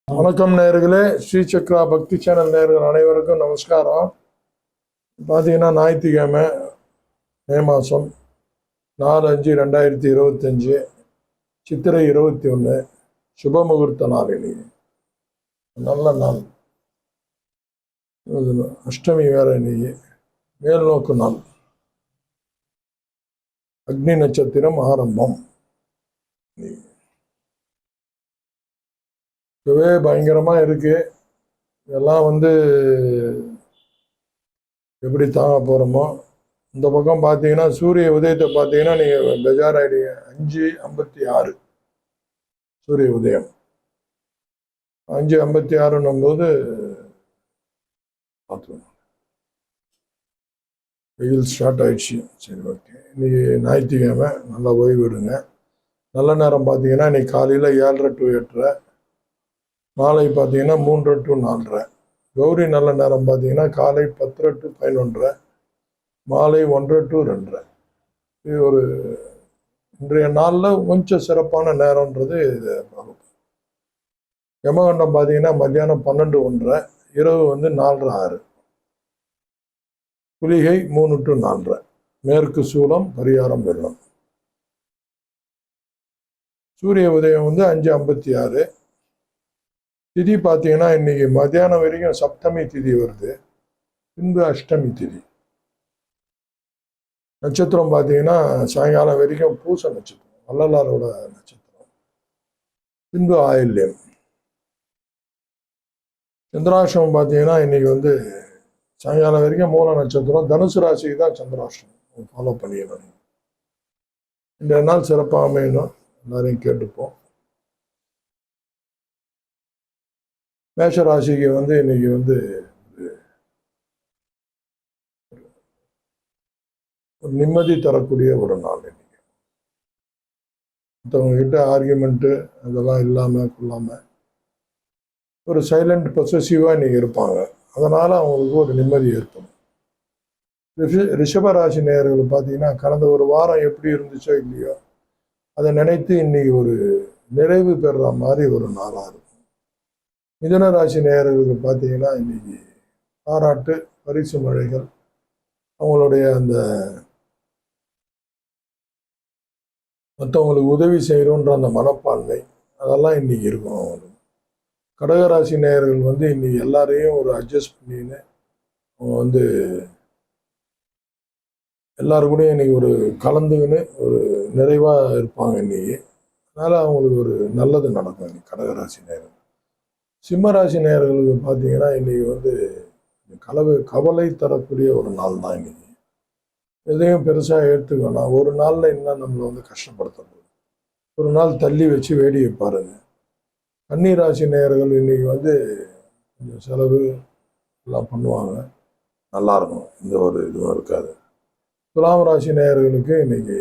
வணக்கம் நேயர்களே, ஸ்ரீ சக்ரா பக்தி சேனல் நேயர்கள் அனைவருக்கும் நமஸ்காரம். பார்த்தீங்கன்னா ஞாயிற்றுக்கிழமை மே மாதம் 4/5/2025 சித்திரை 21 சுப முகூர்த்த நாள். இன்னைக்கு நல்ல நாள், அஷ்டமி வேற. இன்னைக்கு மேல் நோக்கு நாள், அக்னி நட்சத்திரம் ஆரம்பம். இதுவே பயங்கரமா இருக்கு. இதெல்லாம் எப்படி தாங்க போறோமோ. இந்த பக்கம் பார்த்தீங்கன்னா சூரிய உதயத்தை பார்த்தீங்கன்னா நீங்கள் பெஜார் ஆயிடுங்க. 5:56 சூரிய உதயம். 5:56 போது பார்த்துக்கணும், வெயில் ஸ்டார்ட் ஆயிடுச்சு. சரி, ஓகே. இன்னைக்கு ஞாயிற்றுக்கிழமை, நல்லா ஓய்வு விடுங்க. நல்ல நேரம் பார்த்தீங்கன்னா இன்னைக்கு காலையில் 7:30 to 8:30, மாலை பார்த்தீங்கன்னா 3:00 to 4:30. கௌரி நல்ல நேரம் பார்த்தீங்கன்னா காலை 10:00 to 11:30, மாலை 1:00 to 2:30. இது ஒரு இன்றைய நாளில் கொஞ்சம் சிறப்பான நேரம்ன்றது இது. யமகண்டம் பார்த்தீங்கன்னா மத்தியானம் 12:01, இரவு 4:06. குளிகை 3 to 4:30. மேற்கு சூலம், பரிகாரம் வெள்ளம். சூரிய உதயம் 5:56. திதி பார்த்தீங்கன்னா இன்னைக்கு மத்தியானம் வரைக்கும் சப்தமி திதி வருது, பின்பு அஷ்டமி திதி. நட்சத்திரம் பார்த்தீங்கன்னா சாயங்காலம் வரைக்கும் பூச நட்சத்திரம், வள்ளலாரோட நட்சத்திரம், பின்பு ஆயில்யம். சந்திராஷ்டிரமம் பார்த்தீங்கன்னா இன்னைக்கு சாயங்காலம் வரைக்கும் மூல நட்சத்திரம். தனுசு ராசிக்கு தான் சந்திராஷ்டிரமம், ஃபாலோ பண்ணிடணும். இந்த நாள் சிறப்பாக அமையணும், எல்லாரையும் கேட்டுப்போம். மேஷ ராசிக்கு இன்னைக்கு ஒரு நிம்மதி தரக்கூடிய ஒரு நாள். இன்னைக்கு மற்றவங்க கிட்ட ஆர்கியூமெண்ட்டு அதெல்லாம் இல்லாமல் கொள்ளாமல் ஒரு சைலண்ட் பொசசிவாக இன்னைக்கு இருப்பாங்க. அதனால் அவங்களுக்கு ஒரு நிம்மதி ஏற்படும். ரிஷபராசி நேயர்கள் பார்த்தீங்கன்னா கடந்த ஒரு வாரம் எப்படி இருந்துச்சோ இல்லையோ அதை நினைத்து இன்னைக்கு ஒரு நிறைவு பெறுற மாதிரி ஒரு நாளாக இருக்கும். மிதுன ராசி நேயர்களுக்கு பார்த்தீங்கன்னா இன்னைக்கு பாராட்டு, பரிசு மழைகள், அவங்களுடைய அந்த மற்றவங்களுக்கு உதவி செய்யணுன்ற அந்த மனப்பான்மை, அதெல்லாம் இன்னைக்கு இருக்கும் அவங்களுக்கு. கடகராசி நேயர்கள் இன்னைக்கு எல்லாரையும் ஒரு அட்ஜஸ்ட் பண்ணின்னு அவங்க எல்லாரு கூடயும் இன்னைக்கு ஒரு கலந்துக்கின்னு ஒரு நிறைவாக இருப்பாங்க இன்னைக்கு. அதனால் அவங்களுக்கு ஒரு நல்லது நடக்கும் இன்னைக்கு கடகராசி நேயர்கள். சிம்மராசி நேயர்களுக்கு பார்த்தீங்கன்னா இன்னைக்கு கவலை தரக்கூடிய ஒரு நாள் தான். இன்னைக்கு எதையும் பெருசாக ஏற்றுக்கணும். ஒரு நாளில் இன்னும் நம்மளை கஷ்டப்படுத்துறது, ஒரு நாள் தள்ளி வச்சு வேடிக்கை பாருங்க. கன்னிராசி நேயர்கள் இன்னைக்கு கொஞ்சம் செலவு எல்லாம் பண்ணுவாங்க, நல்லா இருக்கும், எந்த ஒரு இதுவும் இருக்காது. துலாம் ராசி நேயர்களுக்கு இன்னைக்கு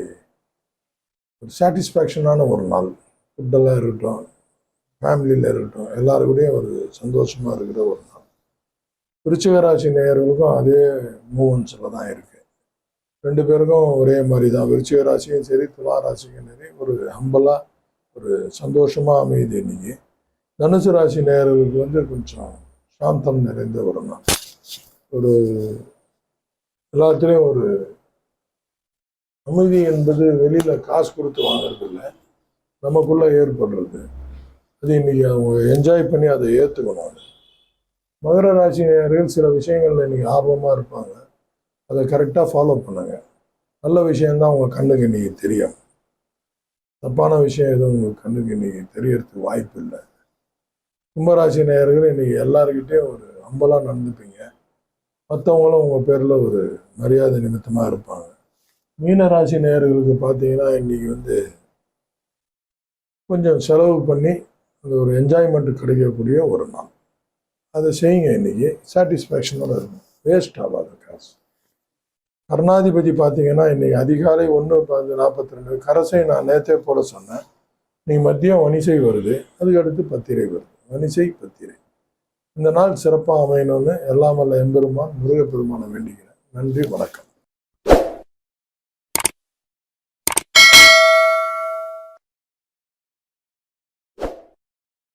ஒரு சாட்டிஸ்ஃபேக்ஷனான ஒரு நாள். ஃபுட்டெல்லாம் இருக்கட்டும், ஃபேமிலியில் இருக்கட்டும், எல்லாருக்கூடையும் ஒரு சந்தோஷமாக இருக்கிற ஒரு நாள். விருச்சிக ராசி நேயர்களுக்கும் அதே மூவன்ஸில் தான் இருக்குது. ரெண்டு பேருக்கும் ஒரே மாதிரி தான். விருச்சிக ராசியும் சரி, துலா ராசிக்கும் சரி, ஒரு ஹம்பலாக ஒரு சந்தோஷமாக அமையுது இன்னைக்கு. தனுசு ராசி நேயர்களுக்கு கொஞ்சம் சாந்தம் நிறைந்த ஒரு நாள். ஒரு எல்லாத்துலேயும் ஒரு அமைதி என்பது வெளியில் காசு கொடுத்து வாங்கிறது இல்லை, நமக்குள்ளே ஏற்படுறது. அது இன்னைக்கு அவங்க என்ஜாய் பண்ணி அதை ஏற்றுக்கணும். அது மகர ராசி நேயர்கள் சில விஷயங்கள்ல இன்னைக்கு ஆர்வமாக இருப்பாங்க, அதை கரெக்டாக ஃபாலோ பண்ணுங்க. நல்ல விஷயந்தான் உங்கள் கண்ணுக்கு இன்னைக்கு தெரியும். தப்பான விஷயம் எதுவும் உங்கள் கண்ணுக்கு இன்னைக்கு தெரியறதுக்கு வாய்ப்பு இல்லை. கும்பராசி நேயர்கள் இன்னைக்கு எல்லாருக்கிட்டையும் ஒரு அம்பலாக நடந்துப்பீங்க, மற்றவங்களும் உங்கள் பேரில் ஒரு மரியாதை நிமித்தமாக இருப்பாங்க. மீனராசி நேயர்களுக்கு பார்த்தீங்கன்னா இன்னைக்கு கொஞ்சம் செலவு பண்ணி அந்த ஒரு என்ஜாய்மெண்ட் கிடைக்கக்கூடிய ஒரு நாள். அதை செய்யுங்க, இன்னைக்கு சாட்டிஸ்ஃபேக்ஷனோட இருக்கும், வேஸ்ட் ஆகாது காசு. கர்ணாதிபதி பார்த்தீங்கன்னா இன்னைக்கு அதிகாலை 1:42 கரசை நான் நேற்றே போட சொன்னேன். இன்னைக்கு மதியம் வனிசை வருது, அதுக்கு அடுத்து பத்திரை வருது. வனிசை, பத்திரை. இந்த நாள் சிறப்பாக அமையணும்னு எல்லாம் வல்ல எம்பெருமான் முருகப்பெருமானை வேண்டிக்கிறேன். நன்றி, வணக்கம்.